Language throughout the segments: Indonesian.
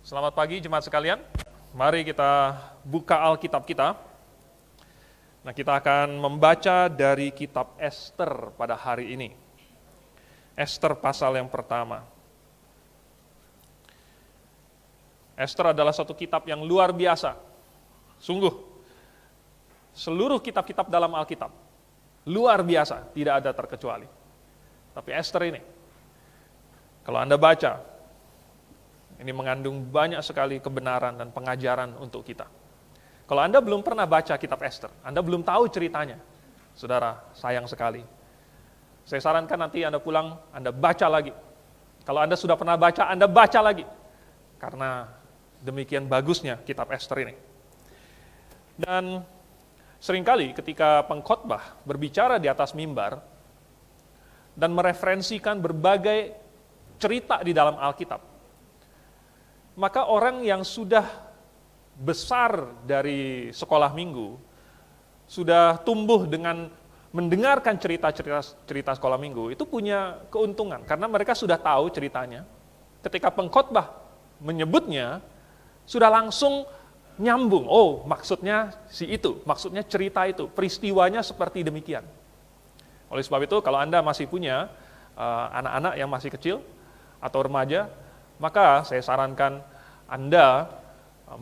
Selamat pagi jemaat sekalian. Mari kita buka Alkitab kita. Nah, kita akan membaca dari kitab Ester pada hari ini. Ester pasal yang pertama. Ester adalah satu kitab yang luar biasa. Sungguh, seluruh kitab-kitab dalam Alkitab, luar biasa, tidak ada terkecuali. Tapi Ester ini, kalau Anda baca, ini mengandung banyak sekali kebenaran dan pengajaran untuk kita. Kalau Anda belum pernah baca kitab Ester, Anda belum tahu ceritanya, saudara, sayang sekali. Saya sarankan nanti Anda pulang, Anda baca lagi. Kalau Anda sudah pernah baca, Anda baca lagi. Karena demikian bagusnya kitab Ester ini. Dan seringkali ketika pengkhotbah berbicara di atas mimbar dan mereferensikan berbagai cerita di dalam Alkitab, maka orang yang sudah besar dari sekolah minggu, sudah tumbuh dengan mendengarkan cerita sekolah minggu, itu punya keuntungan, karena mereka sudah tahu ceritanya. Ketika pengkhotbah menyebutnya, sudah langsung nyambung, oh maksudnya si itu, maksudnya cerita itu, peristiwanya seperti demikian. Oleh sebab itu, kalau Anda masih punya anak-anak yang masih kecil, atau remaja, maka saya sarankan Anda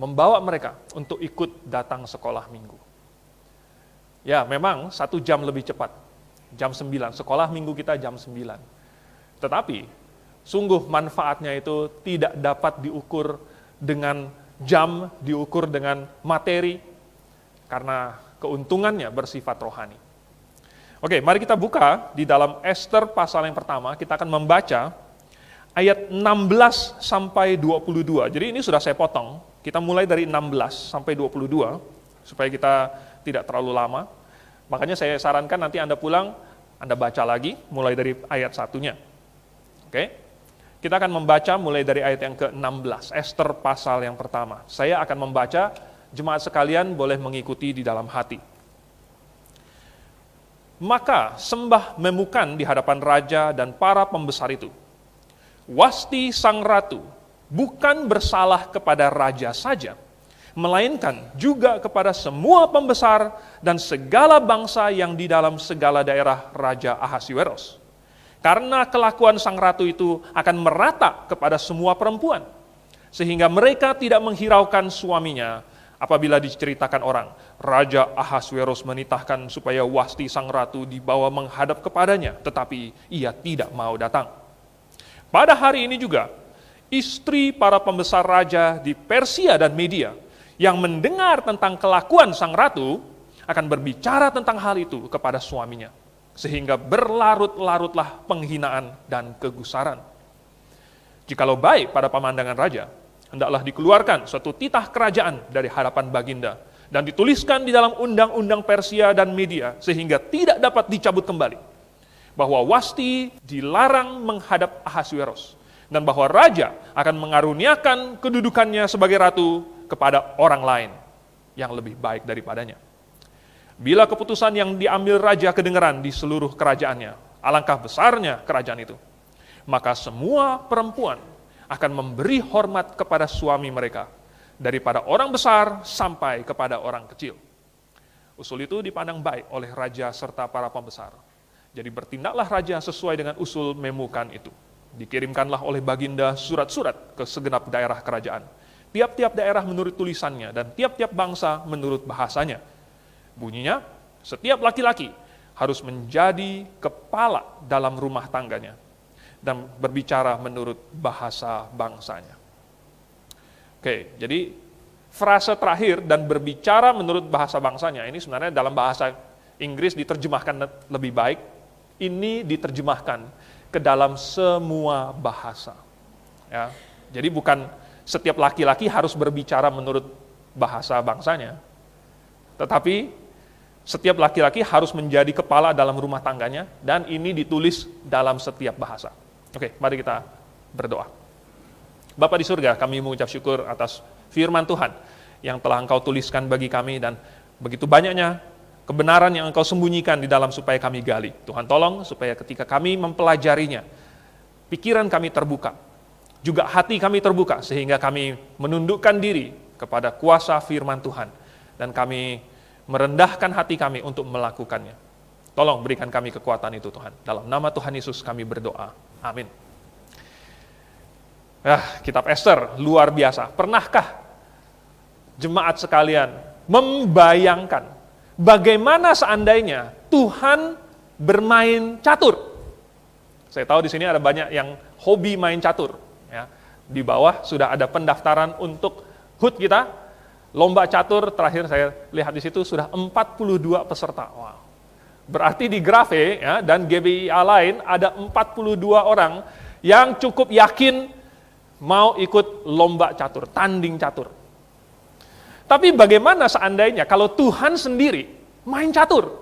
membawa mereka untuk ikut datang sekolah minggu. Ya, memang 1 jam lebih cepat, jam 9, sekolah minggu kita jam 9. Tetapi, sungguh manfaatnya itu tidak dapat diukur dengan jam, diukur dengan materi, karena keuntungannya bersifat rohani. Oke, mari kita buka di dalam Ester pasal yang pertama, kita akan membaca ayat 16 sampai 22. Jadi ini sudah saya potong. Kita mulai dari 16 sampai 22 supaya kita tidak terlalu lama. Makanya saya sarankan nanti Anda pulang, Anda baca lagi mulai dari ayat 1-nya. Oke. Kita akan membaca mulai dari ayat yang ke-16, Ester pasal yang pertama. Saya akan membaca, jemaat sekalian boleh mengikuti di dalam hati. Maka sembah memukan di hadapan raja dan para pembesar itu. Wasti sang ratu bukan bersalah kepada raja saja, melainkan juga kepada semua pembesar dan segala bangsa yang di dalam segala daerah Raja Ahasuerus. Karena kelakuan sang ratu itu akan merata kepada semua perempuan, sehingga mereka tidak menghiraukan suaminya. Apabila diceritakan orang, Raja Ahasuerus menitahkan supaya Wasti sang ratu dibawa menghadap kepadanya, tetapi ia tidak mau datang. Pada hari ini juga, istri para pembesar raja di Persia dan Media yang mendengar tentang kelakuan sang ratu akan berbicara tentang hal itu kepada suaminya, sehingga berlarut-larutlah penghinaan dan kegusaran. Jikalau baik pada pemandangan raja, hendaklah dikeluarkan suatu titah kerajaan dari hadapan baginda dan dituliskan di dalam undang-undang Persia dan Media sehingga tidak dapat dicabut kembali, bahwa Wasti dilarang menghadap Ahasuerus, dan bahwa raja akan mengaruniakan kedudukannya sebagai ratu kepada orang lain yang lebih baik daripadanya. Bila keputusan yang diambil raja kedengaran di seluruh kerajaannya, alangkah besarnya kerajaan itu, maka semua perempuan akan memberi hormat kepada suami mereka, daripada orang besar sampai kepada orang kecil. Usul itu dipandang baik oleh raja serta para pembesar. Jadi bertindaklah raja sesuai dengan usul memukan itu. Dikirimkanlah oleh baginda surat-surat ke segenap daerah kerajaan. Tiap-tiap daerah menurut tulisannya dan tiap-tiap bangsa menurut bahasanya. Bunyinya, setiap laki-laki harus menjadi kepala dalam rumah tangganya dan berbicara menurut bahasa bangsanya. Oke, jadi frase terakhir dan berbicara menurut bahasa bangsanya ini sebenarnya dalam bahasa Inggris diterjemahkan lebih baik. Ini diterjemahkan ke dalam semua bahasa. Ya, jadi bukan setiap laki-laki harus berbicara menurut bahasa bangsanya, tetapi setiap laki-laki harus menjadi kepala dalam rumah tangganya, dan ini ditulis dalam setiap bahasa. Oke, mari kita berdoa. Bapa di surga, kami mengucap syukur atas firman Tuhan yang telah Engkau tuliskan bagi kami, dan begitu banyaknya kebenaran yang Engkau sembunyikan di dalam supaya kami gali. Tuhan tolong supaya ketika kami mempelajarinya, pikiran kami terbuka, juga hati kami terbuka sehingga kami menundukkan diri kepada kuasa firman Tuhan dan kami merendahkan hati kami untuk melakukannya. Tolong berikan kami kekuatan itu Tuhan. Dalam nama Tuhan Yesus kami berdoa. Amin. Kitab Ester luar biasa. Pernahkah jemaat sekalian membayangkan bagaimana seandainya Tuhan bermain catur? Saya tahu di sini ada banyak yang hobi main catur. Ya. Di bawah sudah ada pendaftaran untuk HUT kita. Lomba catur terakhir saya lihat di situ sudah 42 peserta. Wow. Berarti di Grave ya, dan GBIA lain ada 42 orang yang cukup yakin mau ikut lomba catur, tanding catur. Tapi bagaimana seandainya kalau Tuhan sendiri main catur?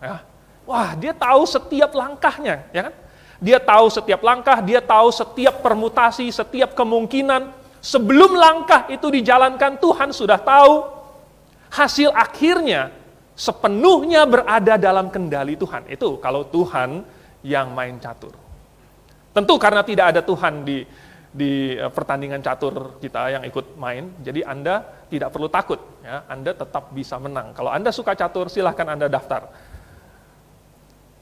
Ya. Wah, dia tahu setiap langkahnya, ya kan? Dia tahu setiap langkah, dia tahu setiap permutasi, setiap kemungkinan. Sebelum langkah itu dijalankan, Tuhan sudah tahu hasil akhirnya sepenuhnya berada dalam kendali Tuhan. Itu kalau Tuhan yang main catur. Tentu karena tidak ada Tuhan di pertandingan catur kita yang ikut main, jadi Anda tidak perlu takut, ya, Anda tetap bisa menang. Kalau Anda suka catur, silahkan Anda daftar.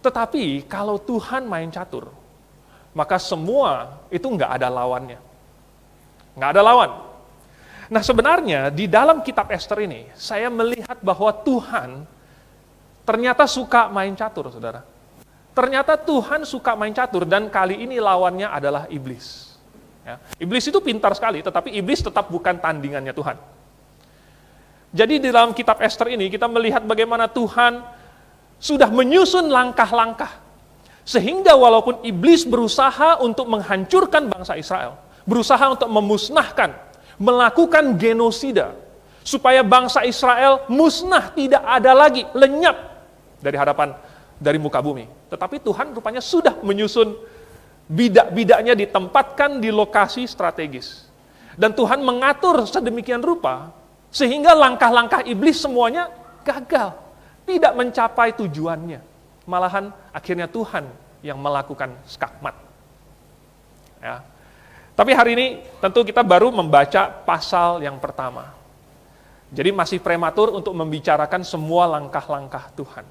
Tetapi kalau Tuhan main catur, maka semua itu nggak ada lawannya. Nggak ada lawan. Nah sebenarnya di dalam kitab Ester ini, saya melihat bahwa Tuhan ternyata suka main catur, saudara. Ternyata Tuhan suka main catur, dan kali ini lawannya adalah iblis. Ya. Iblis itu pintar sekali, tetapi iblis tetap bukan tandingannya Tuhan. Jadi di dalam kitab Ester ini kita melihat bagaimana Tuhan sudah menyusun langkah-langkah. Sehingga walaupun iblis berusaha untuk menghancurkan bangsa Israel, berusaha untuk memusnahkan, melakukan genosida, supaya bangsa Israel musnah, tidak ada lagi, lenyap dari muka bumi. Tetapi Tuhan rupanya sudah menyusun bidak-bidaknya ditempatkan di lokasi strategis. Dan Tuhan mengatur sedemikian rupa, sehingga langkah-langkah iblis semuanya gagal, tidak mencapai tujuannya. Malahan akhirnya Tuhan yang melakukan skakmat. Ya. Tapi hari ini tentu kita baru membaca pasal yang pertama. Jadi masih prematur untuk membicarakan semua langkah-langkah Tuhan.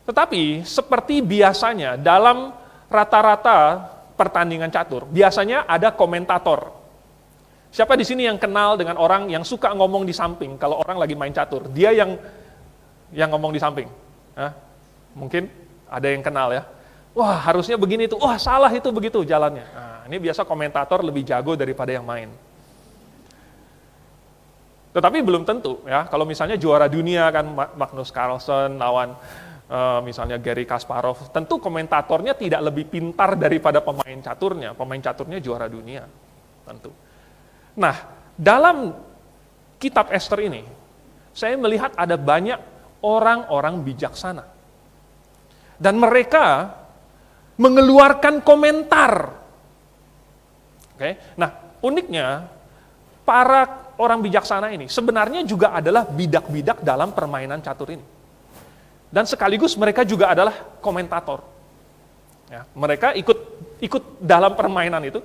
Tetapi seperti biasanya dalam rata-rata pertandingan catur, biasanya ada komentator. Siapa di sini yang kenal dengan orang yang suka ngomong di samping kalau orang lagi main catur? Dia yang ngomong di samping. Mungkin ada yang kenal ya. Wah, harusnya begini tuh. Wah, salah itu begitu jalannya. Nah, ini biasa komentator lebih jago daripada yang main. Tetapi belum tentu ya. Kalau misalnya juara dunia kan Magnus Carlsen lawan misalnya Garry Kasparov, tentu komentatornya tidak lebih pintar daripada pemain caturnya. Pemain caturnya juara dunia, tentu. Nah, dalam kitab Ester ini, saya melihat ada banyak orang-orang bijaksana. Dan mereka mengeluarkan komentar. Oke. Nah, uniknya para orang bijaksana ini sebenarnya juga adalah bidak-bidak dalam permainan catur ini. Dan sekaligus mereka juga adalah komentator. Ya, mereka ikut dalam permainan itu,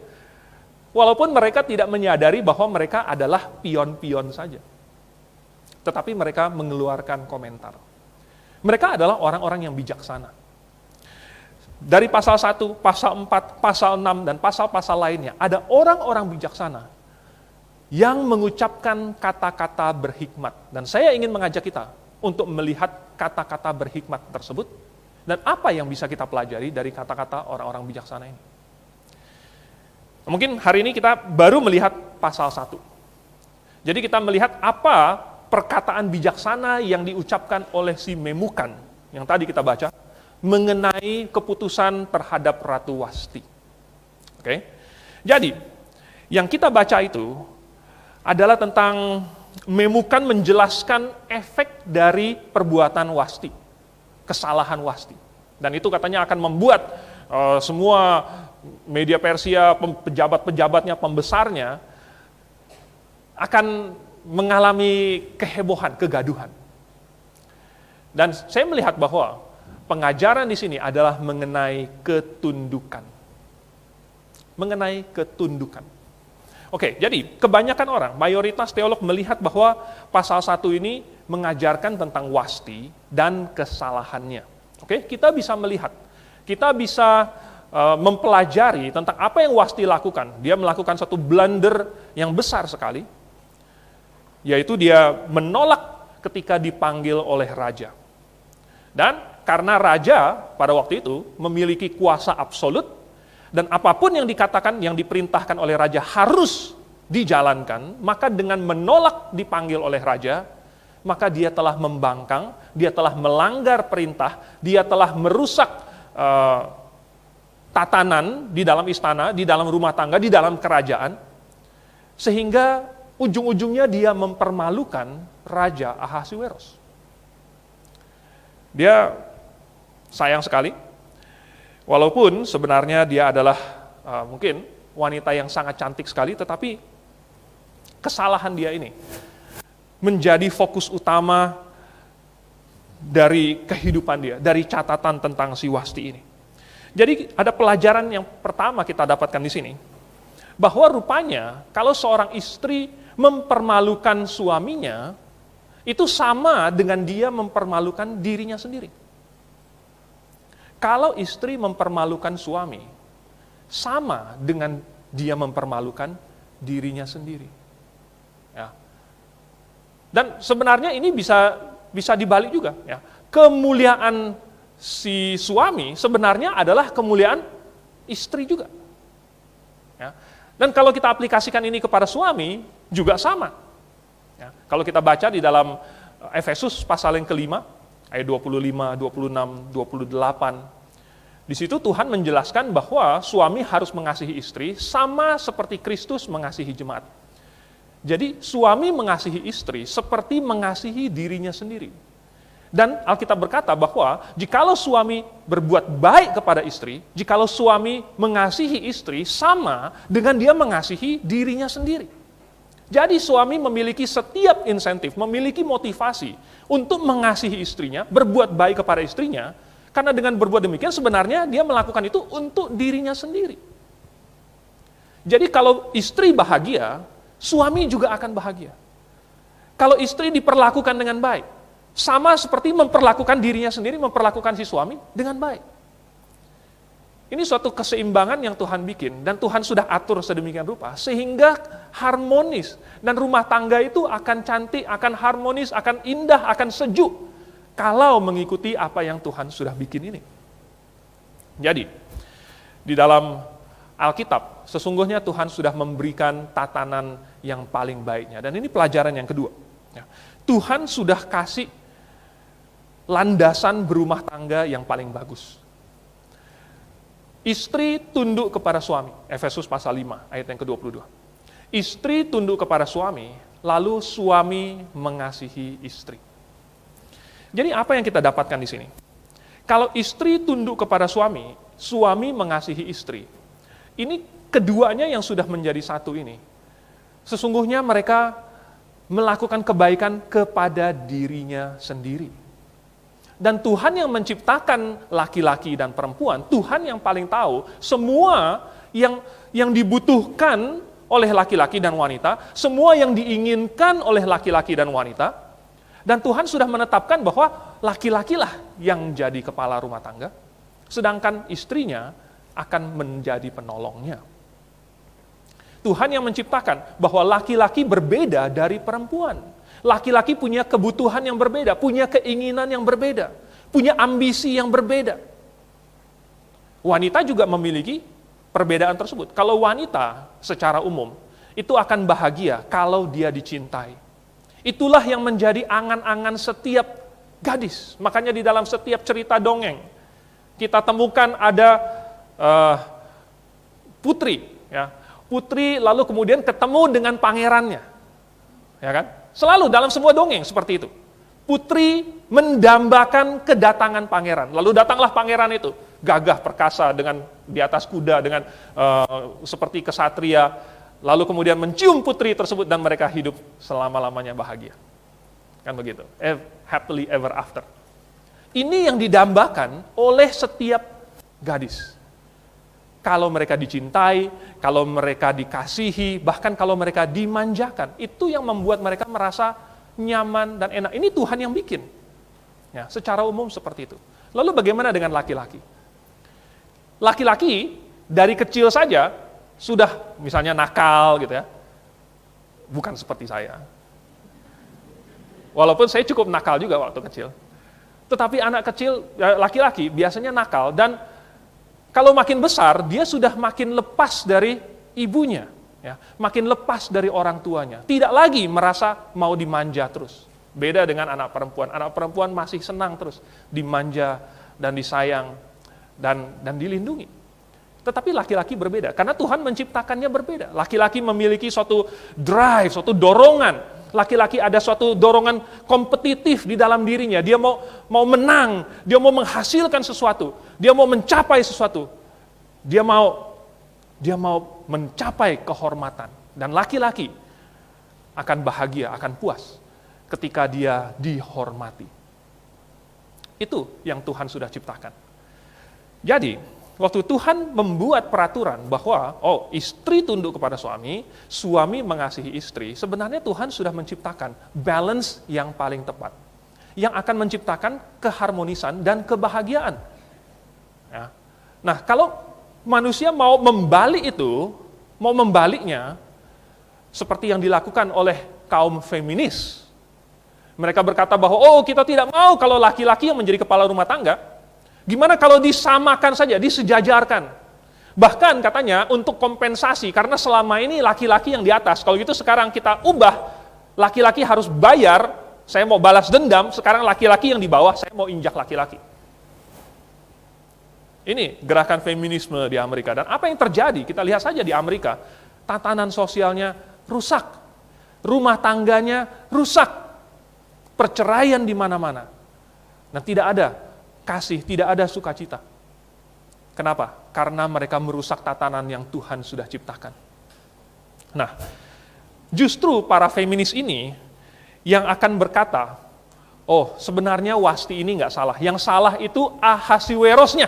walaupun mereka tidak menyadari bahwa mereka adalah pion-pion saja. Tetapi mereka mengeluarkan komentar. Mereka adalah orang-orang yang bijaksana. Dari pasal 1, pasal 4, pasal 6, dan pasal-pasal lainnya, ada orang-orang bijaksana yang mengucapkan kata-kata berhikmat. Dan saya ingin mengajak kita untuk melihat kata-kata berhikmat tersebut, dan apa yang bisa kita pelajari dari kata-kata orang-orang bijaksana ini. Mungkin hari ini kita baru melihat pasal 1. Jadi kita melihat apa perkataan bijaksana yang diucapkan oleh si Memukan, yang tadi kita baca, mengenai keputusan terhadap Ratu Wasti. Oke. Jadi, yang kita baca itu adalah tentang Memukan menjelaskan efek dari perbuatan Wasti, kesalahan Wasti. Dan itu katanya akan membuat semua media Persia, pejabat-pejabatnya, pembesarnya akan mengalami kehebohan, kegaduhan. Dan saya melihat bahwa pengajaran di sini adalah mengenai ketundukan. mengenai ketundukan. Oke, jadi kebanyakan orang, mayoritas teolog melihat bahwa pasal 1 ini mengajarkan tentang wasti dan kesalahannya. Oke, kita bisa melihat, kita bisa mempelajari tentang apa yang Wasti lakukan. Dia melakukan satu blunder yang besar sekali, yaitu dia menolak ketika dipanggil oleh raja. Dan karena raja pada waktu itu memiliki kuasa absolut, dan apapun yang dikatakan, yang diperintahkan oleh raja harus dijalankan, maka dengan menolak dipanggil oleh raja, maka dia telah membangkang, dia telah melanggar perintah, dia telah merusak tatanan di dalam istana, di dalam rumah tangga, di dalam kerajaan, sehingga ujung-ujungnya dia mempermalukan Raja Ahasuerus. Dia sayang sekali, walaupun sebenarnya dia adalah mungkin wanita yang sangat cantik sekali, tetapi kesalahan dia ini menjadi fokus utama dari kehidupan dia, dari catatan tentang si Wasti ini. Jadi ada pelajaran yang pertama kita dapatkan di sini, bahwa rupanya kalau seorang istri mempermalukan suaminya, itu sama dengan dia mempermalukan dirinya sendiri. Kalau istri mempermalukan suami, sama dengan dia mempermalukan dirinya sendiri. Ya. Dan sebenarnya ini bisa dibalik juga. Ya. Kemuliaan si suami sebenarnya adalah kemuliaan istri juga. Ya. Dan kalau kita aplikasikan ini kepada suami, juga sama. Ya. Kalau kita baca di dalam Efesus pasal yang kelima, ayat 25, 26, 28, di situ Tuhan menjelaskan bahwa suami harus mengasihi istri sama seperti Kristus mengasihi jemaat. Jadi suami mengasihi istri seperti mengasihi dirinya sendiri. Dan Alkitab berkata bahwa jikalau suami berbuat baik kepada istri, jikalau suami mengasihi istri sama dengan dia mengasihi dirinya sendiri. Jadi suami memiliki setiap insentif, memiliki motivasi untuk mengasihi istrinya, berbuat baik kepada istrinya, karena dengan berbuat demikian sebenarnya dia melakukan itu untuk dirinya sendiri. Jadi kalau istri bahagia, suami juga akan bahagia. Kalau istri diperlakukan dengan baik, sama seperti memperlakukan dirinya sendiri, memperlakukan si suami dengan baik. Ini suatu keseimbangan yang Tuhan bikin, dan Tuhan sudah atur sedemikian rupa, sehingga harmonis, dan rumah tangga itu akan cantik, akan harmonis, akan indah, akan sejuk, kalau mengikuti apa yang Tuhan sudah bikin ini. Jadi, di dalam Alkitab, sesungguhnya Tuhan sudah memberikan tatanan yang paling baiknya, dan ini pelajaran yang kedua. Tuhan sudah kasih landasan berumah tangga yang paling bagus. Istri tunduk kepada suami, Efesus pasal 5 ayat yang ke-22. Istri tunduk kepada suami, lalu suami mengasihi istri. Jadi apa yang kita dapatkan di sini? Kalau istri tunduk kepada suami, suami mengasihi istri. Ini keduanya yang sudah menjadi satu ini. Sesungguhnya mereka melakukan kebaikan kepada dirinya sendiri. Dan Tuhan yang menciptakan laki-laki dan perempuan, Tuhan yang paling tahu semua yang dibutuhkan oleh laki-laki dan wanita, semua yang diinginkan oleh laki-laki dan wanita, dan Tuhan sudah menetapkan bahwa laki-lakilah yang jadi kepala rumah tangga, sedangkan istrinya akan menjadi penolongnya. Tuhan yang menciptakan bahwa laki-laki berbeda dari perempuan. Laki-laki punya kebutuhan yang berbeda, punya keinginan yang berbeda, punya ambisi yang berbeda. Wanita juga memiliki perbedaan tersebut. Kalau wanita secara umum, itu akan bahagia kalau dia dicintai. Itulah yang menjadi angan-angan setiap gadis. Makanya di dalam setiap cerita dongeng, kita temukan ada putri. Ya. Putri lalu kemudian ketemu dengan pangerannya. Ya kan? Selalu dalam semua dongeng seperti itu. Putri mendambakan kedatangan pangeran. Lalu datanglah pangeran itu, gagah perkasa dengan di atas kuda dengan seperti kesatria. Lalu kemudian mencium putri tersebut dan mereka hidup selama-lamanya bahagia. Kan begitu. Happily ever after. Ini yang didambakan oleh setiap gadis. kalau mereka dicintai, kalau mereka dikasihi, bahkan kalau mereka dimanjakan. Itu yang membuat mereka merasa nyaman dan enak. Ini Tuhan yang bikin. Ya, secara umum seperti itu. Lalu bagaimana dengan laki-laki? Laki-laki dari kecil saja sudah misalnya nakal gitu ya. Bukan seperti saya. Walaupun saya cukup nakal juga waktu kecil. Tetapi anak kecil, laki-laki biasanya nakal, dan kalau makin besar, dia sudah makin lepas dari ibunya, ya, makin lepas dari orang tuanya. Tidak lagi merasa mau dimanja terus. Beda dengan anak perempuan. Anak perempuan masih senang terus dimanja dan disayang dan dilindungi. Tetapi laki-laki berbeda, karena Tuhan menciptakannya berbeda. Laki-laki memiliki suatu drive, suatu dorongan. Laki-laki ada suatu dorongan kompetitif di dalam dirinya. Dia mau menang, dia mau menghasilkan sesuatu, dia mau mencapai sesuatu. Dia mau mencapai kehormatan. Dan laki-laki akan bahagia, akan puas ketika dia dihormati. Itu yang Tuhan sudah ciptakan. Jadi, waktu Tuhan membuat peraturan bahwa istri tunduk kepada suami, suami mengasihi istri, sebenarnya Tuhan sudah menciptakan balance yang paling tepat, yang akan menciptakan keharmonisan dan kebahagiaan. Ya. Nah, kalau manusia mau membalik itu, mau membaliknya, seperti yang dilakukan oleh kaum feminis. Mereka berkata bahwa, kita tidak mau kalau laki-laki yang menjadi kepala rumah tangga. Gimana kalau disamakan saja, disejajarkan? Bahkan katanya untuk kompensasi, karena selama ini laki-laki yang di atas, kalau gitu sekarang kita ubah, laki-laki harus bayar, saya mau balas dendam, sekarang laki-laki yang di bawah, saya mau injak laki-laki. Ini gerakan feminisme di Amerika. Dan apa yang terjadi? Kita lihat saja di Amerika, tatanan sosialnya rusak, rumah tangganya rusak, perceraian di mana-mana. Nah, tidak ada kasih, tidak ada sukacita. Kenapa? Karena mereka merusak tatanan yang Tuhan sudah ciptakan. Nah, justru para feminis ini yang akan berkata, sebenarnya Wasti ini nggak salah. Yang salah itu Ahasiwerosnya.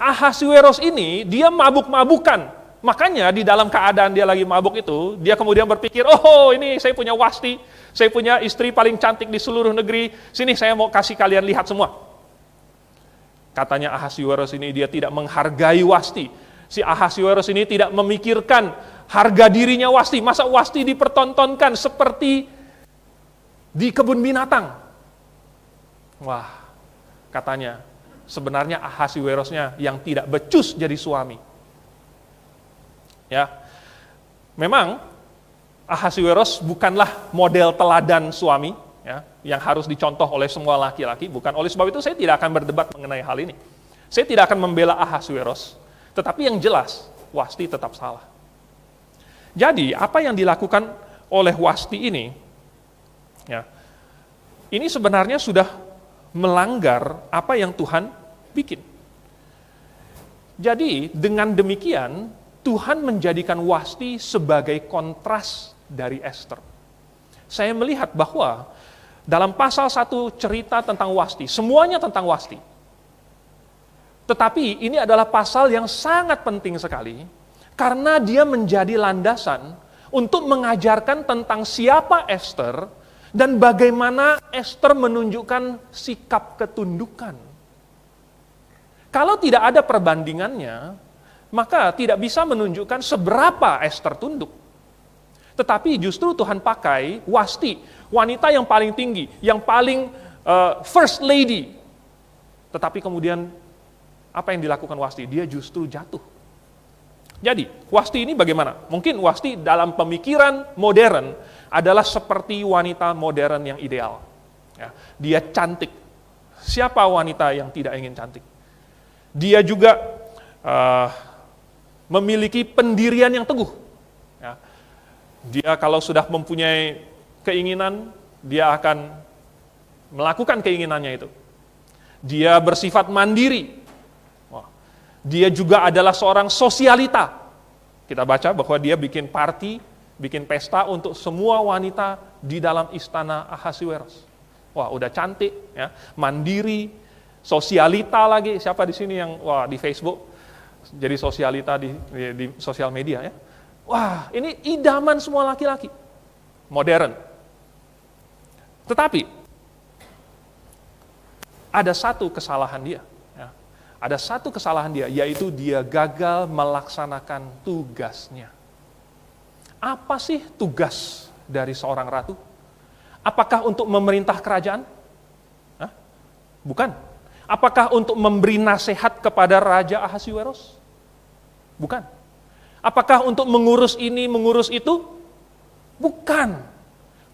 Ahasiweros ini dia mabuk-mabukan. Makanya di dalam keadaan dia lagi mabuk itu, dia kemudian berpikir, ini saya punya Wasti, saya punya istri paling cantik di seluruh negeri, sini saya mau kasih kalian lihat semua. Katanya Ahasiweros ini dia tidak menghargai Wasti. Si Ahasiweros ini tidak memikirkan harga dirinya Wasti. Masa Wasti dipertontonkan seperti di kebun binatang? Wah, katanya sebenarnya Ahasiwerosnya yang tidak becus jadi suami. Ya, memang Ahasiweros bukanlah model teladan suami, ya, yang harus dicontoh oleh semua laki-laki, bukan. Oleh sebab itu saya tidak akan berdebat mengenai hal ini. Saya tidak akan membela Ahasiweros, tetapi yang jelas Wasti tetap salah. Jadi apa yang dilakukan oleh Wasti ini, ya, ini sebenarnya sudah melanggar apa yang Tuhan bikin. Jadi dengan demikian Tuhan menjadikan Wasti sebagai kontras dari Ester. Saya melihat bahwa dalam pasal 1 cerita tentang Wasti, semuanya tentang Wasti. Tetapi ini adalah pasal yang sangat penting sekali, karena dia menjadi landasan untuk mengajarkan tentang siapa Ester, dan bagaimana Ester menunjukkan sikap ketundukan. Kalau tidak ada perbandingannya, maka tidak bisa menunjukkan seberapa Ester tunduk. Tetapi justru Tuhan pakai Wasti, wanita yang paling tinggi, yang paling first lady. Tetapi kemudian apa yang dilakukan Wasti? Dia justru jatuh. Jadi Wasti ini bagaimana? Mungkin Wasti dalam pemikiran modern adalah seperti wanita modern yang ideal. Ya, dia cantik. Siapa wanita yang tidak ingin cantik? Dia juga memiliki pendirian yang teguh. Ya. Dia kalau sudah mempunyai keinginan, dia akan melakukan keinginannya itu. Dia bersifat mandiri. Wah. Dia juga adalah seorang sosialita. Kita baca bahwa dia bikin party, bikin pesta untuk semua wanita di dalam istana Ahasiweros. Wah, udah cantik, ya, mandiri, sosialita lagi. Siapa di sini yang di Facebook jadi sosialita di sosial media ya. Wah, ini idaman semua laki-laki. Modern. Tetapi, ada satu kesalahan dia. Ya. Ada satu kesalahan dia, yaitu dia gagal melaksanakan tugasnya. Apa sih tugas dari seorang ratu? Apakah untuk memerintah kerajaan? Hah? Bukan. Apakah untuk memberi nasihat kepada Raja Ahasiweros? Bukan. Apakah untuk mengurus ini, mengurus itu? Bukan.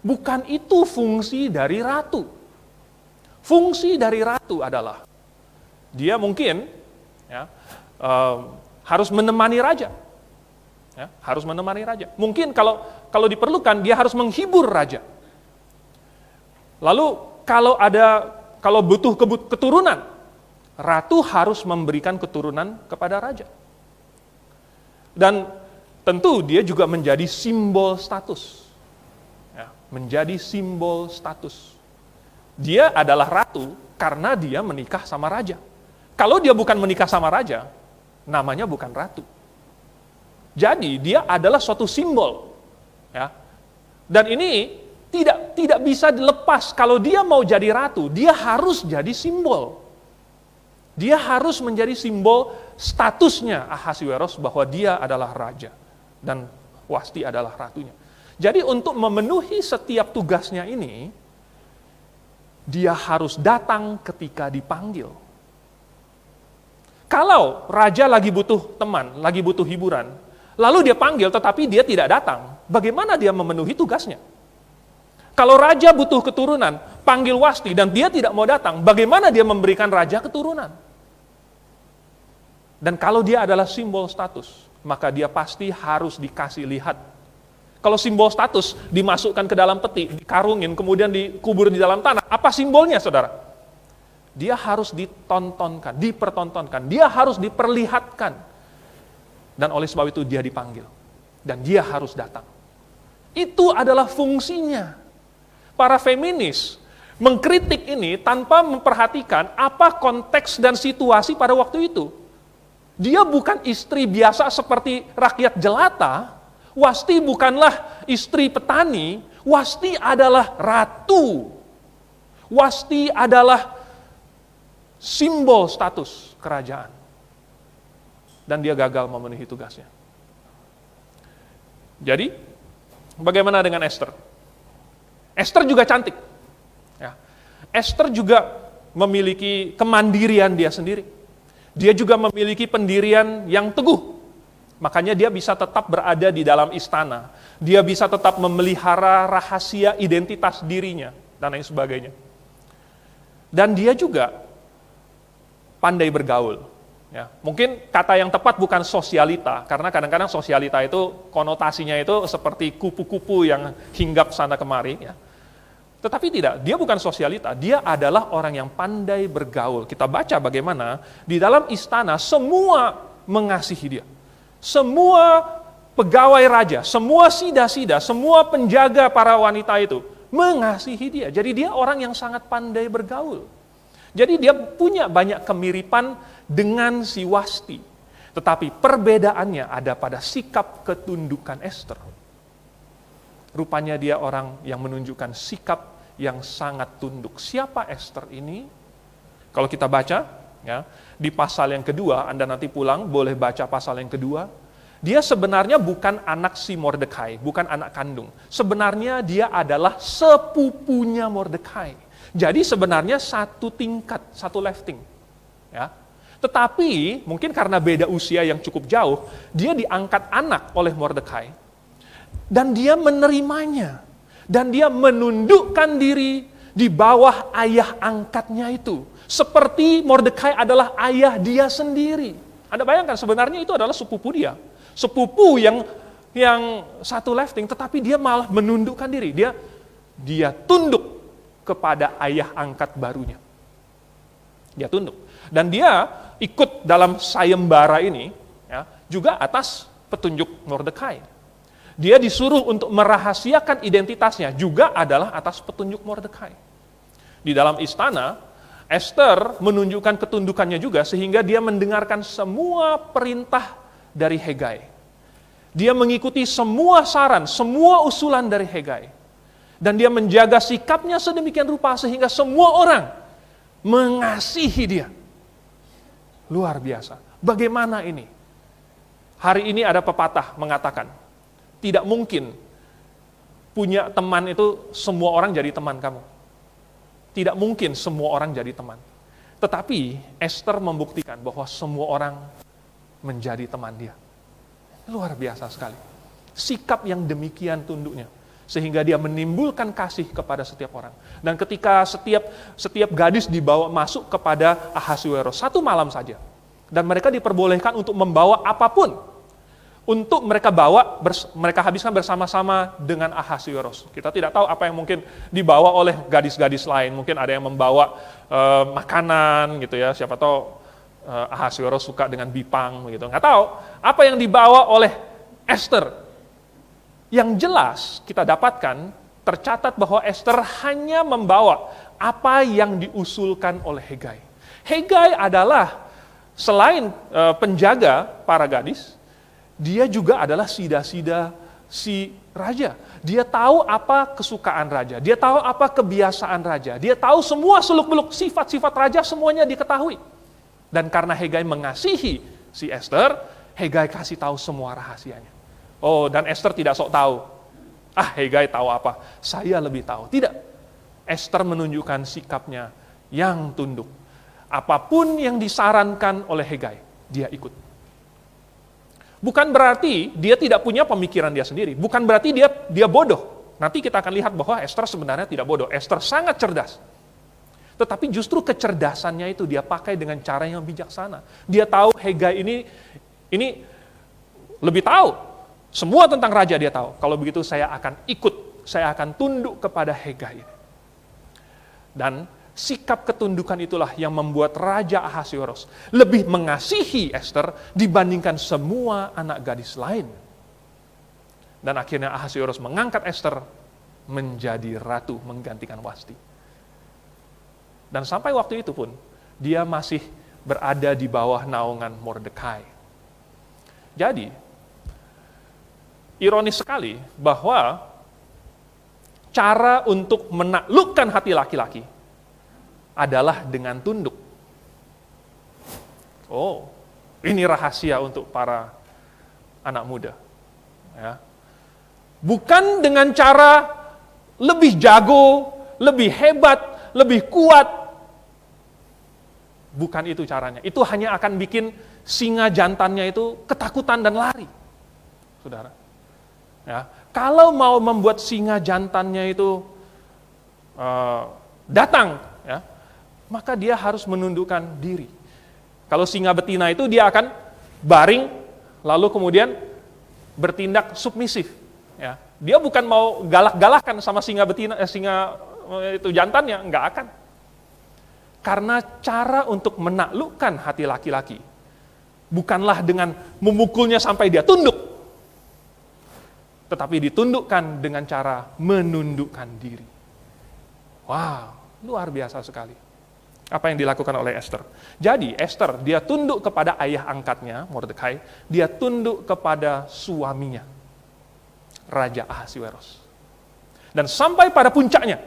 Bukan itu fungsi dari ratu. Fungsi dari ratu adalah dia mungkin ya, harus menemani raja. Ya, harus menemani raja. Mungkin kalau diperlukan dia harus menghibur raja. Lalu kalau butuh keturunan, ratu harus memberikan keturunan kepada raja. Dan tentu dia juga menjadi simbol status. Ya, menjadi simbol status. Dia adalah ratu karena dia menikah sama raja. Kalau dia bukan menikah sama raja, namanya bukan ratu. Jadi dia adalah suatu simbol. Ya. Dan ini tidak bisa dilepas. Kalau dia mau jadi ratu, dia harus jadi simbol. Dia harus menjadi simbol statusnya Ahasiweros bahwa dia adalah raja dan Wasti adalah ratunya. Jadi untuk memenuhi setiap tugasnya ini, dia harus datang ketika dipanggil. Kalau raja lagi butuh teman, lagi butuh hiburan, lalu dia panggil tetapi dia tidak datang, bagaimana dia memenuhi tugasnya? Kalau raja butuh keturunan, panggil Wasti dan dia tidak mau datang, bagaimana dia memberikan raja keturunan? Dan kalau dia adalah simbol status, maka dia pasti harus dikasih lihat. Kalau simbol status dimasukkan ke dalam peti, dikarungin, kemudian dikubur di dalam tanah, apa simbolnya, saudara? Dia harus ditontonkan, dipertontonkan, dia harus diperlihatkan. Dan oleh sebab itu dia dipanggil. Dan dia harus datang. Itu adalah fungsinya. Para feminis mengkritik ini tanpa memperhatikan apa konteks dan situasi pada waktu itu. Dia bukan istri biasa seperti rakyat jelata. Wasti bukanlah istri petani. Wasti adalah ratu. Wasti adalah simbol status kerajaan. Dan dia gagal memenuhi tugasnya. Jadi, bagaimana dengan Esther? Esther juga cantik. Ya. Esther juga memiliki kemandirian dia sendiri. Dia juga memiliki pendirian yang teguh. Makanya dia bisa tetap berada di dalam istana. Dia bisa tetap memelihara rahasia identitas dirinya, dan lain sebagainya. Dan dia juga pandai bergaul. Ya, mungkin kata yang tepat bukan sosialita, karena kadang-kadang sosialita itu konotasinya itu seperti kupu-kupu yang hinggap sana kemari. Ya. Tetapi tidak, dia bukan sosialita, dia adalah orang yang pandai bergaul. Kita baca bagaimana di dalam istana semua mengasihi dia. Semua pegawai raja, semua sida-sida, semua penjaga para wanita itu mengasihi dia. Jadi dia orang yang sangat pandai bergaul. Jadi dia punya banyak kemiripan dengan si Wasti. Tetapi perbedaannya ada pada sikap ketundukan Esther. Rupanya dia orang yang menunjukkan sikap yang sangat tunduk. Siapa Esther ini? Kalau kita baca, ya, di pasal yang kedua, Anda nanti pulang boleh baca pasal yang kedua. Dia sebenarnya bukan anak si Mordekai, bukan anak kandung. Sebenarnya dia adalah sepupunya Mordekai. Jadi sebenarnya satu tingkat, satu lifting. Ya. Tetapi mungkin karena beda usia yang cukup jauh, dia diangkat anak oleh Mordekai. Dan dia menerimanya. Dan dia menundukkan diri di bawah ayah angkatnya itu. Seperti Mordekai adalah ayah dia sendiri. Anda bayangkan sebenarnya itu adalah sepupu dia. Sepupu yang satu lifting, tetapi dia malah menundukkan diri. Dia tunduk kepada ayah angkat barunya. Dia tunduk. Dan dia ikut dalam sayembara ini ya, juga atas petunjuk Mordekai. Dia disuruh untuk merahasiakan identitasnya juga adalah atas petunjuk Mordekai. Di dalam istana Esther menunjukkan ketundukannya juga sehingga dia mendengarkan semua perintah dari Hegai. Dia mengikuti semua saran, semua usulan dari Hegai. Dan dia menjaga sikapnya sedemikian rupa sehingga semua orang mengasihi dia. Luar biasa. Bagaimana ini? Hari ini ada pepatah mengatakan, tidak mungkin punya teman itu semua orang jadi teman kamu. Tidak mungkin semua orang jadi teman. Tetapi Esther membuktikan bahwa semua orang menjadi teman dia. Luar biasa sekali. Sikap yang demikian tunduknya. Sehingga dia menimbulkan kasih kepada setiap orang. Dan ketika setiap gadis dibawa masuk kepada Ahasuerus, satu malam saja. Dan mereka diperbolehkan untuk membawa apapun. Untuk mereka habiskan bersama-sama dengan Ahasuerus. Kita tidak tahu apa yang mungkin dibawa oleh gadis-gadis lain. Mungkin ada yang membawa makanan gitu ya. Siapa tahu Ahasuerus suka dengan bipang gitu. Nggak tahu apa yang dibawa oleh Esther. Yang jelas kita dapatkan tercatat bahwa Esther hanya membawa apa yang diusulkan oleh Hegai. Hegai adalah selain penjaga para gadis, dia juga adalah sida-sida si raja. Dia tahu apa kesukaan raja, dia tahu apa kebiasaan raja, dia tahu semua seluk-beluk sifat-sifat raja semuanya diketahui. Dan karena Hegai mengasihi si Esther, Hegai kasih tahu semua rahasianya. Oh, dan Esther tidak sok tahu. Hegai tahu apa? Saya lebih tahu. Tidak. Esther menunjukkan sikapnya yang tunduk. Apapun yang disarankan oleh Hegai, dia ikut. Bukan berarti dia tidak punya pemikiran dia sendiri. Bukan berarti dia bodoh. Nanti kita akan lihat bahwa Esther sebenarnya tidak bodoh. Esther sangat cerdas. Tetapi justru kecerdasannya itu dia pakai dengan cara yang bijaksana. Dia tahu Hegai ini lebih tahu. Semua tentang raja dia tahu. Kalau begitu saya akan ikut. Saya akan tunduk kepada Hegai. Dan sikap ketundukan itulah yang membuat Raja Ahasuerus lebih mengasihi Esther dibandingkan semua anak gadis lain. Dan akhirnya Ahasuerus mengangkat Esther menjadi ratu menggantikan Wasti. Dan sampai waktu itu pun dia masih berada di bawah naungan Mordekai. Jadi ironis sekali bahwa cara untuk menaklukkan hati laki-laki adalah dengan tunduk. Oh, ini rahasia untuk para anak muda. Ya. Bukan dengan cara lebih jago, lebih hebat, lebih kuat. Bukan itu caranya. Itu hanya akan bikin singa jantannya itu ketakutan dan lari. Saudara. Ya. Kalau mau membuat singa jantannya itu datang, ya, maka dia harus menundukkan diri. Kalau singa betina itu dia akan baring, lalu kemudian bertindak submisif. Ya. Dia bukan mau galak-galakan sama singa betina, singa itu jantannya, enggak akan. Karena cara untuk menaklukkan hati laki-laki bukanlah dengan memukulnya sampai dia tunduk, tetapi ditundukkan dengan cara menundukkan diri. Wow, luar biasa sekali. Apa yang dilakukan oleh Esther. Jadi Esther, dia tunduk kepada ayah angkatnya, Mordekai, dia tunduk kepada suaminya, Raja Ahasuerus. Dan sampai pada puncaknya,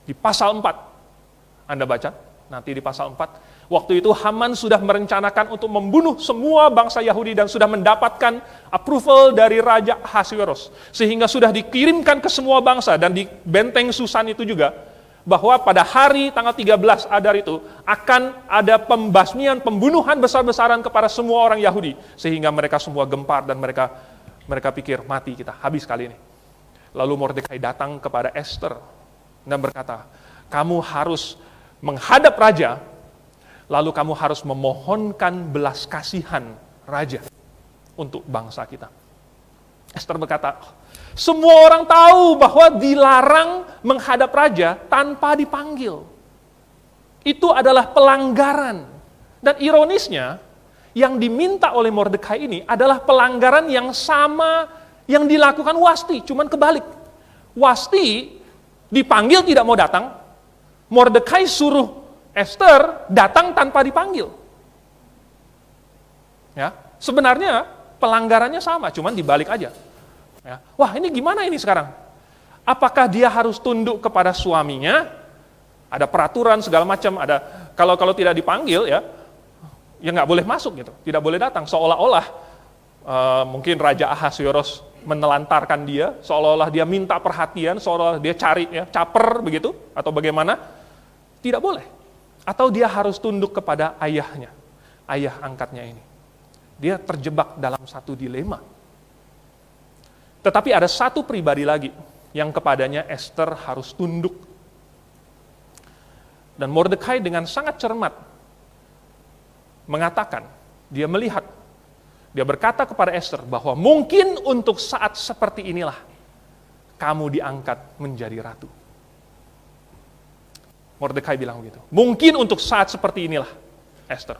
di pasal 4, Anda baca, nanti di pasal 4, waktu itu Haman sudah merencanakan untuk membunuh semua bangsa Yahudi dan sudah mendapatkan approval dari Raja Ahasuerus. Sehingga sudah dikirimkan ke semua bangsa dan di benteng Susan itu juga, bahwa pada hari tanggal 13 Adar itu akan ada pembasmian, pembunuhan besar-besaran kepada semua orang Yahudi. Sehingga mereka semua gempar dan mereka pikir, mati kita, habis kali ini. Lalu Mordekai datang kepada Esther dan berkata, kamu harus menghadap raja, lalu kamu harus memohonkan belas kasihan raja untuk bangsa kita. Esther berkata, semua orang tahu bahwa dilarang menghadap raja tanpa dipanggil. Itu adalah pelanggaran. Dan ironisnya, yang diminta oleh Mordekai ini adalah pelanggaran yang sama yang dilakukan Wasti, cuman kebalik. Wasti dipanggil tidak mau datang, Mordekai suruh Esther datang tanpa dipanggil. Ya, sebenarnya pelanggarannya sama, cuman dibalik aja. Ya. Wah, ini gimana ini sekarang? Apakah dia harus tunduk kepada suaminya? Ada peraturan segala macam, ada kalau tidak dipanggil ya nggak boleh masuk gitu, tidak boleh datang. Seolah-olah mungkin Raja Ahasuerus menelantarkan dia, seolah-olah dia minta perhatian, seolah-olah dia cari ya, caper begitu, atau bagaimana? Tidak boleh. Atau dia harus tunduk kepada ayahnya, ayah angkatnya ini. Dia terjebak dalam satu dilema. Tetapi ada satu pribadi lagi yang kepadanya Esther harus tunduk. Dan Mordekai dengan sangat cermat mengatakan, dia melihat, dia berkata kepada Esther bahwa mungkin untuk saat seperti inilah kamu diangkat menjadi ratu. Mordekai bilang begitu. Mungkin untuk saat seperti inilah, Esther,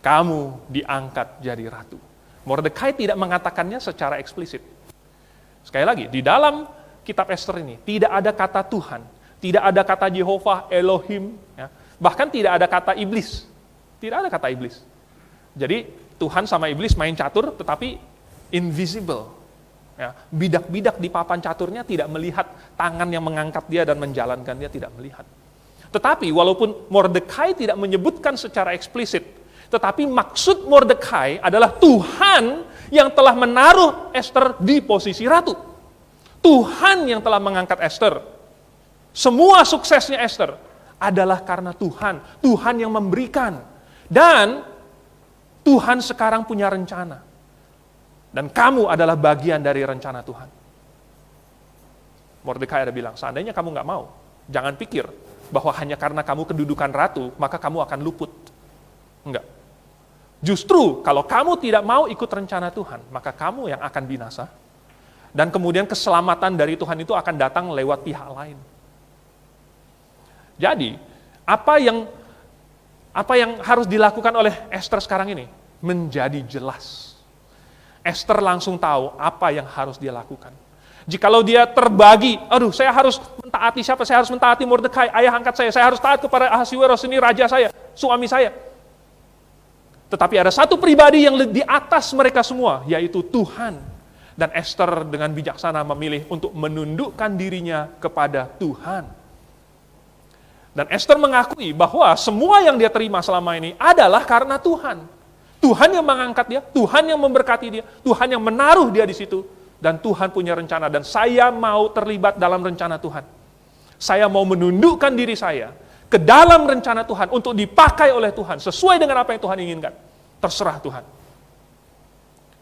kamu diangkat jadi ratu. Mordekai tidak mengatakannya secara eksplisit. Sekali lagi, di dalam kitab Esther ini tidak ada kata Tuhan, tidak ada kata Jehovah, Elohim, ya. Bahkan tidak ada kata iblis. Tidak ada kata iblis. Jadi Tuhan sama iblis main catur tetapi invisible. Ya. Bidak-bidak di papan caturnya tidak melihat tangan yang mengangkat dia dan menjalankan dia, tidak melihat. Tetapi walaupun Mordekai tidak menyebutkan secara eksplisit, tetapi maksud Mordekai adalah Tuhan yang telah menaruh Esther di posisi ratu. Tuhan yang telah mengangkat Esther. Semua suksesnya Esther adalah karena Tuhan. Tuhan yang memberikan. Dan Tuhan sekarang punya rencana. Dan kamu adalah bagian dari rencana Tuhan. Mordekai ada bilang, seandainya kamu nggak mau, jangan pikir bahwa hanya karena kamu kedudukan ratu, maka kamu akan luput. Enggak. Justru kalau kamu tidak mau ikut rencana Tuhan, maka kamu yang akan binasa. Dan kemudian keselamatan dari Tuhan itu akan datang lewat pihak lain. Jadi, apa yang harus dilakukan oleh Esther sekarang ini? Menjadi jelas. Esther langsung tahu apa yang harus dia lakukan. Jikalau dia terbagi, saya harus mentaati siapa? Saya harus mentaati Mordekai, ayah angkat saya harus taat kepada Ahasuerus, ini raja saya, suami saya. Tetapi ada satu pribadi yang di atas mereka semua, yaitu Tuhan. Dan Esther dengan bijaksana memilih untuk menundukkan dirinya kepada Tuhan. Dan Esther mengakui bahwa semua yang dia terima selama ini adalah karena Tuhan. Tuhan yang mengangkat dia, Tuhan yang memberkati dia, Tuhan yang menaruh dia di situ. Dan Tuhan punya rencana, dan saya mau terlibat dalam rencana Tuhan. Saya mau menundukkan diri saya ke dalam rencana Tuhan untuk dipakai oleh Tuhan, sesuai dengan apa yang Tuhan inginkan. Terserah Tuhan.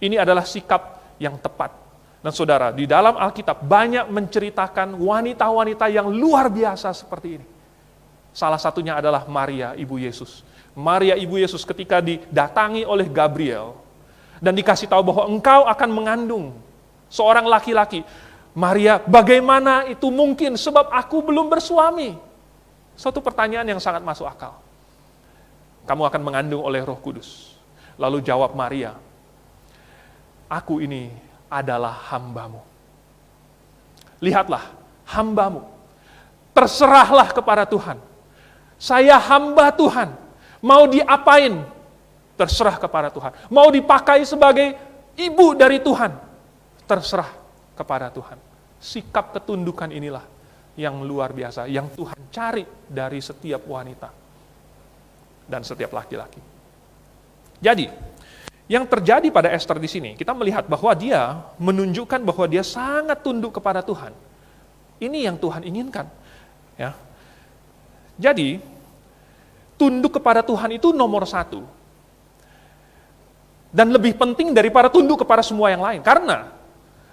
Ini adalah sikap yang tepat. Dan saudara, di dalam Alkitab banyak menceritakan wanita-wanita yang luar biasa seperti ini. Salah satunya adalah Maria, ibu Yesus. Maria, ibu Yesus ketika didatangi oleh Gabriel dan dikasih tahu bahwa engkau akan mengandung seorang laki-laki. Maria, bagaimana itu mungkin sebab aku belum bersuami? Suatu pertanyaan yang sangat masuk akal. Kamu akan mengandung oleh Roh Kudus. Lalu jawab Maria, aku ini adalah hambamu. Lihatlah, hambamu. Terserahlah kepada Tuhan. Saya hamba Tuhan, mau diapain, terserah kepada Tuhan. Mau dipakai sebagai ibu dari Tuhan, terserah kepada Tuhan. Sikap ketundukan inilah yang luar biasa, yang Tuhan cari dari setiap wanita dan setiap laki-laki. Jadi, yang terjadi pada Esther di sini, kita melihat bahwa dia menunjukkan bahwa dia sangat tunduk kepada Tuhan. Ini yang Tuhan inginkan. Ya. Jadi, tunduk kepada Tuhan itu nomor satu. Dan lebih penting daripada tunduk kepada semua yang lain. Karena,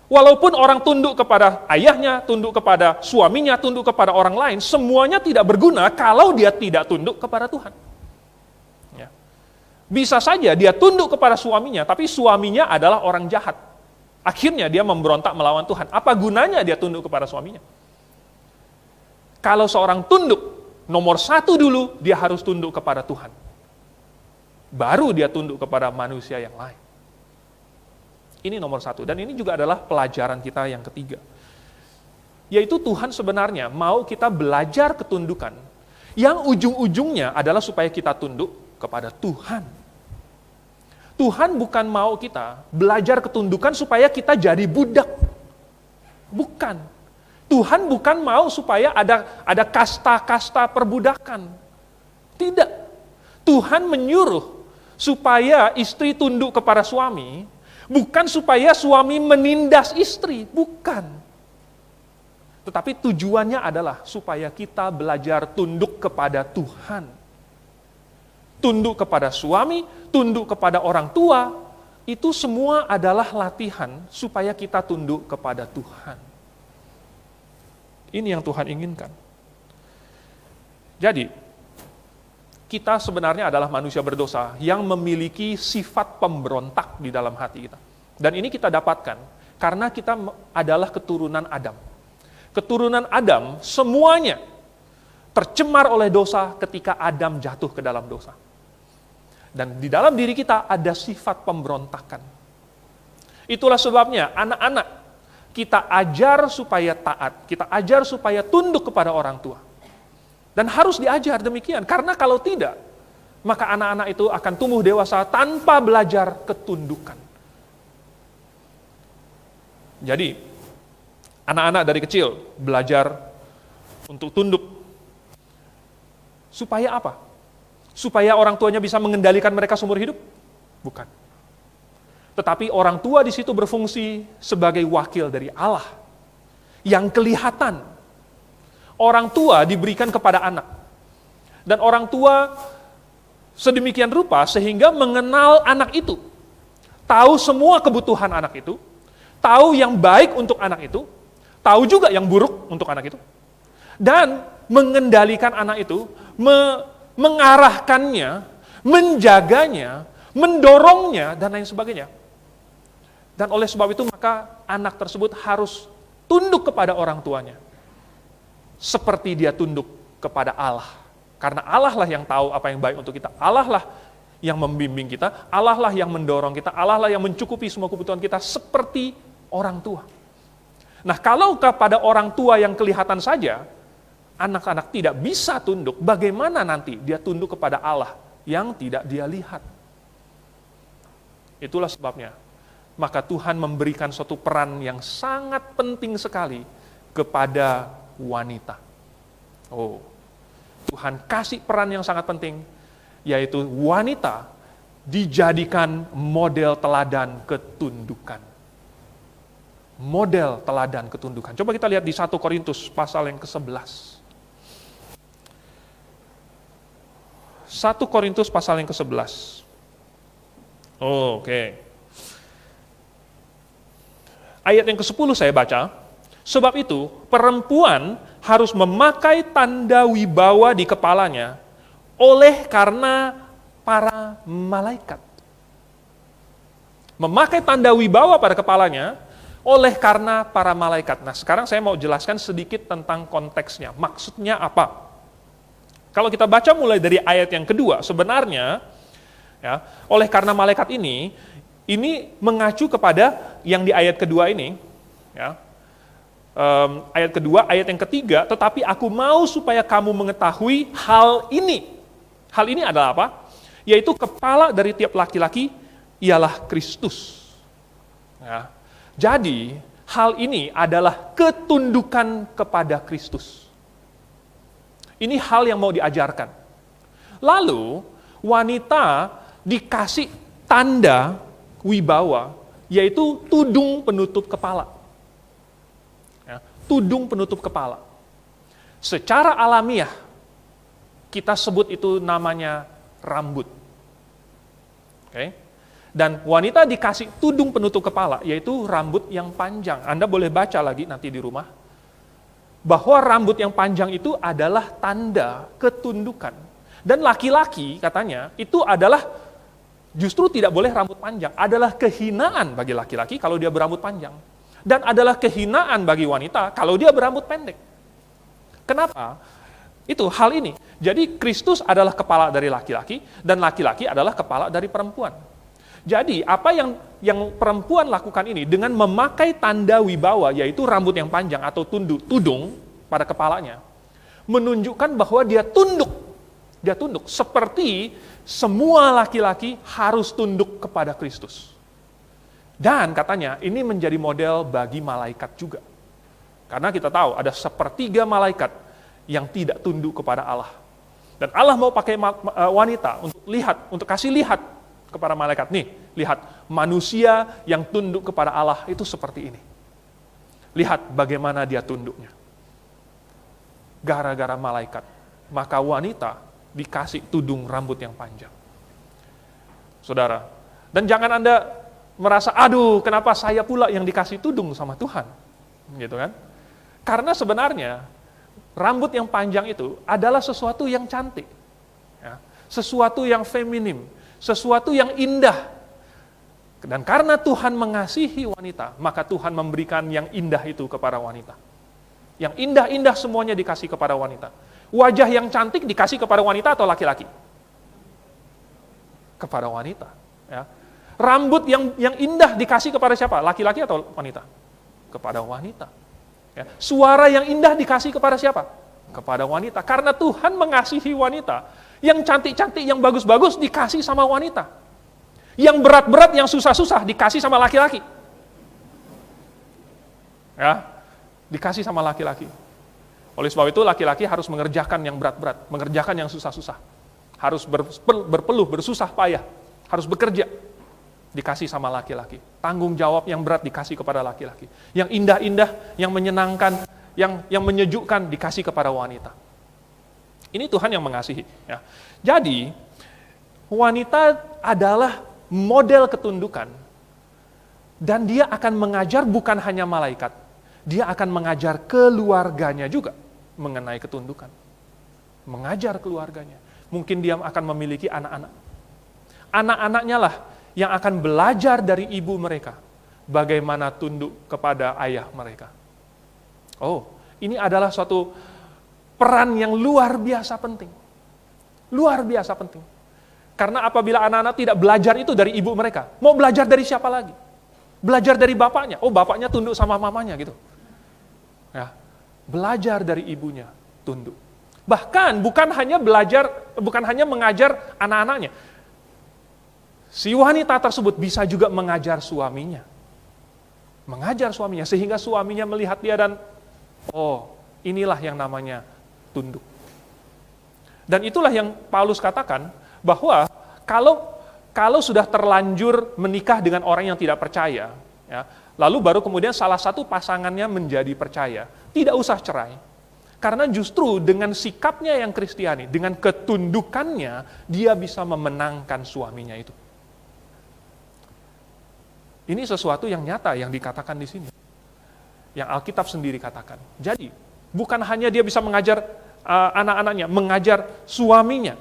walaupun orang tunduk kepada ayahnya, tunduk kepada suaminya, tunduk kepada orang lain, semuanya tidak berguna kalau dia tidak tunduk kepada Tuhan. Ya. Bisa saja dia tunduk kepada suaminya, tapi suaminya adalah orang jahat. Akhirnya dia memberontak melawan Tuhan. Apa gunanya dia tunduk kepada suaminya? Kalau seorang tunduk, nomor satu dulu, dia harus tunduk kepada Tuhan. Baru dia tunduk kepada manusia yang lain. Ini nomor satu. Dan ini juga adalah pelajaran kita yang ketiga. Yaitu Tuhan sebenarnya mau kita belajar ketundukan. yang ujung-ujungnya adalah supaya kita tunduk kepada Tuhan. Tuhan bukan mau kita belajar ketundukan supaya kita jadi budak. Bukan. Tuhan bukan mau supaya ada kasta-kasta perbudakan. Tidak. Tuhan menyuruh supaya istri tunduk kepada suami, bukan supaya suami menindas istri, bukan. Tetapi tujuannya adalah supaya kita belajar tunduk kepada Tuhan. Tunduk kepada suami, tunduk kepada orang tua, itu semua adalah latihan supaya kita tunduk kepada Tuhan. Ini yang Tuhan inginkan. Jadi, kita sebenarnya adalah manusia berdosa yang memiliki sifat pemberontak di dalam hati kita. Dan ini kita dapatkan karena kita adalah keturunan Adam. Keturunan Adam semuanya tercemar oleh dosa ketika Adam jatuh ke dalam dosa. Dan di dalam diri kita ada sifat pemberontakan. Itulah sebabnya anak-anak kita ajar supaya taat, kita ajar supaya tunduk kepada orang tua. Dan harus diajar demikian, karena kalau tidak, maka anak-anak itu akan tumbuh dewasa tanpa belajar ketundukan. Jadi, anak-anak dari kecil belajar untuk tunduk. Supaya apa? Supaya orang tuanya bisa mengendalikan mereka seumur hidup? Bukan. Tetapi orang tua di situ berfungsi sebagai wakil dari Allah yang kelihatan. Orang tua diberikan kepada anak. Dan orang tua sedemikian rupa sehingga mengenal anak itu. Tahu semua kebutuhan anak itu. Tahu yang baik untuk anak itu. Tahu juga yang buruk untuk anak itu. Dan mengendalikan anak itu, mengarahkannya, menjaganya, mendorongnya, dan lain sebagainya. Dan oleh sebab itu maka anak tersebut harus tunduk kepada orang tuanya. Seperti dia tunduk kepada Allah. Karena Allah lah yang tahu apa yang baik untuk kita. Allah lah yang membimbing kita. Allah lah yang mendorong kita. Allah lah yang mencukupi semua kebutuhan kita seperti orang tua. Nah, kalau kepada orang tua yang kelihatan saja, anak-anak tidak bisa tunduk, bagaimana nanti dia tunduk kepada Allah yang tidak dia lihat? Itulah sebabnya. Maka Tuhan memberikan suatu peran yang sangat penting sekali kepada wanita. Oh, Tuhan kasih peran yang sangat penting, yaitu wanita dijadikan model teladan ketundukan. Model teladan ketundukan. Coba kita lihat di 1 Korintus pasal yang ke-11. 1 Korintus pasal yang ke-11. Oke. Ayat yang ke-10 saya baca. Sebab itu, perempuan harus memakai tanda wibawa di kepalanya oleh karena para malaikat. Memakai tanda wibawa pada kepalanya oleh karena para malaikat. Nah, sekarang saya mau jelaskan sedikit tentang konteksnya. Maksudnya apa? Kalau kita baca mulai dari ayat yang kedua, sebenarnya ya, oleh karena malaikat ini mengacu kepada yang di ayat kedua ini, ya. Ayat kedua, ayat yang ketiga, tetapi aku mau supaya kamu mengetahui hal ini. Hal ini adalah apa? Yaitu kepala dari tiap laki-laki ialah Kristus. Ya. Jadi, hal ini adalah ketundukan kepada Kristus. Ini hal yang mau diajarkan. Lalu, wanita dikasih tanda wibawa, yaitu tudung penutup kepala. Ya, tudung penutup kepala. Secara alamiah, kita sebut itu namanya rambut. Oke? Dan wanita dikasih tudung penutup kepala, yaitu rambut yang panjang. Anda boleh baca lagi nanti di rumah, bahwa rambut yang panjang itu adalah tanda ketundukan. Dan laki-laki katanya itu adalah justru tidak boleh rambut panjang, adalah kehinaan bagi laki-laki kalau dia berambut panjang. Dan adalah kehinaan bagi wanita kalau dia berambut pendek. Kenapa? Itu hal ini. Jadi Kristus adalah kepala dari laki-laki, dan laki-laki adalah kepala dari perempuan. Jadi apa yang perempuan lakukan ini dengan memakai tanda wibawa, yaitu rambut yang panjang atau tudung pada kepalanya, menunjukkan bahwa dia tunduk. Dia tunduk, seperti semua laki-laki harus tunduk kepada Kristus. Dan katanya ini menjadi model bagi malaikat juga. Karena kita tahu ada sepertiga malaikat yang tidak tunduk kepada Allah. Dan Allah mau pakai wanita untuk lihat, untuk kasih lihat kepada malaikat. Nih, lihat, manusia yang tunduk kepada Allah itu seperti ini. Lihat bagaimana dia tunduknya. Gara-gara malaikat, maka wanita dikasih tudung rambut yang panjang. Saudara, dan jangan Anda merasa, aduh kenapa saya pula yang dikasih tudung sama Tuhan. Gitu kan? Karena sebenarnya, rambut yang panjang itu adalah sesuatu yang cantik. Ya, sesuatu yang feminim, sesuatu yang indah. Dan karena Tuhan mengasihi wanita, maka Tuhan memberikan yang indah itu kepada wanita. Yang indah-indah semuanya dikasih kepada wanita. Wajah yang cantik dikasih kepada wanita atau laki-laki? Kepada wanita. Ya. Rambut yang indah dikasih kepada siapa? Laki-laki atau wanita? Kepada wanita. Ya. Suara yang indah dikasih kepada siapa? Kepada wanita. Karena Tuhan mengasihi wanita. Yang cantik-cantik, yang bagus-bagus dikasih sama wanita. Yang berat-berat, yang susah-susah dikasih sama laki-laki. Ya, dikasih sama laki-laki. Oleh sebab itu laki-laki harus mengerjakan yang berat-berat, mengerjakan yang susah-susah. Harus berpeluh, bersusah payah, harus bekerja. Dikasih sama laki-laki. Tanggung jawab yang berat dikasih kepada laki-laki. Yang indah-indah, yang menyenangkan, yang menyejukkan dikasih kepada wanita. Ini Tuhan yang mengasihi. Ya. Jadi, wanita adalah model ketundukan. Dan dia akan mengajar bukan hanya malaikat, dia akan mengajar keluarganya juga mengenai ketundukan. Mengajar keluarganya. Mungkin dia akan memiliki anak-anak. Anak-anaknya lah yang akan belajar dari ibu mereka bagaimana tunduk kepada ayah mereka. Oh, ini adalah suatu peran yang luar biasa penting. Luar biasa penting. Karena apabila anak-anak tidak belajar itu dari ibu mereka, mau belajar dari siapa lagi? Belajar dari bapaknya. Oh, bapaknya tunduk sama mamanya gitu. Ya, belajar dari ibunya, tunduk. Bahkan bukan hanya mengajar anak-anaknya. Si wanita tersebut bisa juga mengajar suaminya. Mengajar suaminya sehingga suaminya melihat dia dan oh, inilah yang namanya tunduk. Dan itulah yang Paulus katakan bahwa kalau sudah terlanjur menikah dengan orang yang tidak percaya, ya, lalu baru kemudian salah satu pasangannya menjadi percaya, tidak usah cerai. Karena justru dengan sikapnya yang Kristiani, dengan ketundukannya, dia bisa memenangkan suaminya itu. Ini sesuatu yang nyata yang dikatakan di sini. Yang Alkitab sendiri katakan. Jadi, bukan hanya dia bisa mengajar anak-anaknya, mengajar suaminya.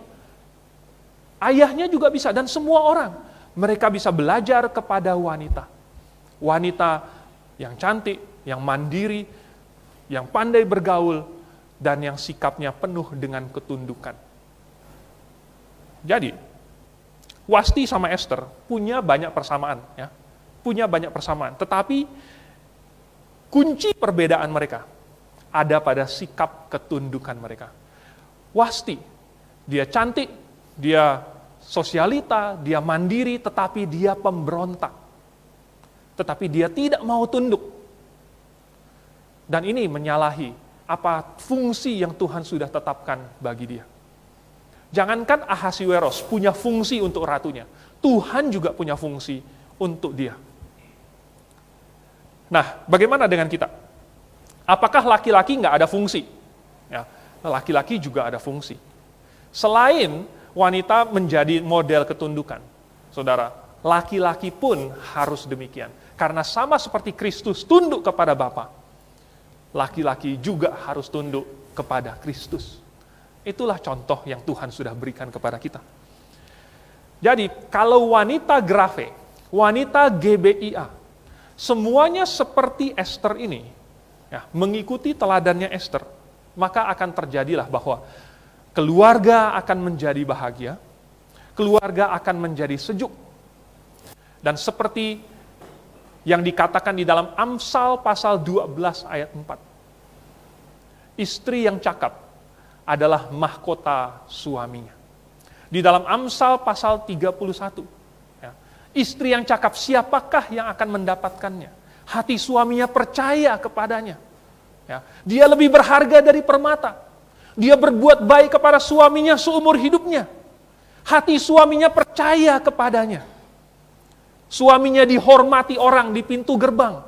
Ayahnya juga bisa, dan semua orang. Mereka bisa belajar kepada wanita. Wanita yang cantik, yang mandiri, yang pandai bergaul, dan yang sikapnya penuh dengan ketundukan. Jadi, Wasti sama Esther punya banyak persamaan, ya. Punya banyak persamaan, tetapi kunci perbedaan mereka ada pada sikap ketundukan mereka. Wasti, dia cantik, dia sosialita, dia mandiri, tetapi dia pemberontak. Tetapi dia tidak mau tunduk. Dan ini menyalahi apa fungsi yang Tuhan sudah tetapkan bagi dia. Jangankan Ahasiweros punya fungsi untuk ratunya, Tuhan juga punya fungsi untuk dia. Nah, bagaimana dengan kita? Apakah laki-laki nggak ada fungsi? Ya, laki-laki juga ada fungsi. Selain wanita menjadi model ketundukan, saudara, laki-laki pun harus demikian. Karena sama seperti Kristus tunduk kepada Bapa, laki-laki juga harus tunduk kepada Kristus. Itulah contoh yang Tuhan sudah berikan kepada kita. Jadi, kalau wanita Grafe, wanita GBIA, semuanya seperti Esther ini, ya, mengikuti teladannya Esther, maka akan terjadilah bahwa keluarga akan menjadi bahagia, keluarga akan menjadi sejuk. Dan seperti yang dikatakan di dalam Amsal pasal 12 ayat 4. Istri yang cakap adalah mahkota suaminya. Di dalam Amsal pasal 31, ya, istri yang cakap siapakah yang akan mendapatkannya? Hati suaminya percaya kepadanya. Ya, dia lebih berharga dari permata. Dia berbuat baik kepada suaminya seumur hidupnya. Hati suaminya percaya kepadanya. Suaminya dihormati orang di pintu gerbang.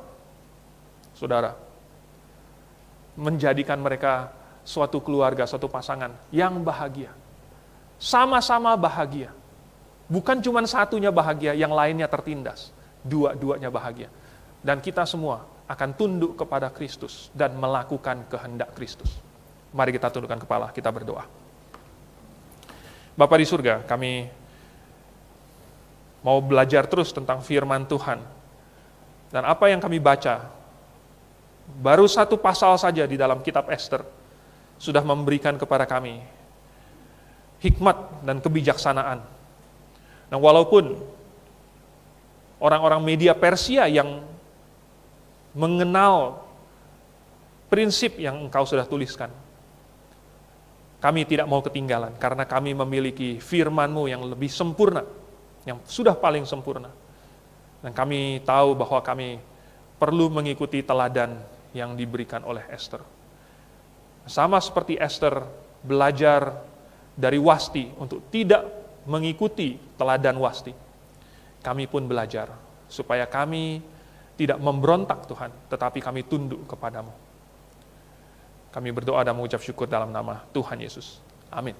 Saudara, menjadikan mereka suatu keluarga, suatu pasangan yang bahagia. Sama-sama bahagia. Bukan cuma satunya bahagia, yang lainnya tertindas. Dua-duanya bahagia. Dan kita semua akan tunduk kepada Kristus dan melakukan kehendak Kristus. Mari kita tundukkan kepala, kita berdoa. Bapa di surga, kami mau belajar terus tentang firman Tuhan. Dan apa yang kami baca, baru satu pasal saja di dalam kitab Ester, sudah memberikan kepada kami hikmat dan kebijaksanaan. Nah, walaupun orang-orang media Persia yang mengenal prinsip yang engkau sudah tuliskan, kami tidak mau ketinggalan, karena kami memiliki firman-Mu yang lebih sempurna, yang sudah paling sempurna. Dan kami tahu bahwa kami perlu mengikuti teladan yang diberikan oleh Ester. Sama seperti Ester belajar dari Wasti untuk tidak mengikuti teladan Wasti, kami pun belajar supaya kami tidak memberontak Tuhan, tetapi kami tunduk kepadamu. Kami berdoa dan mengucap syukur dalam nama Tuhan Yesus. Amin.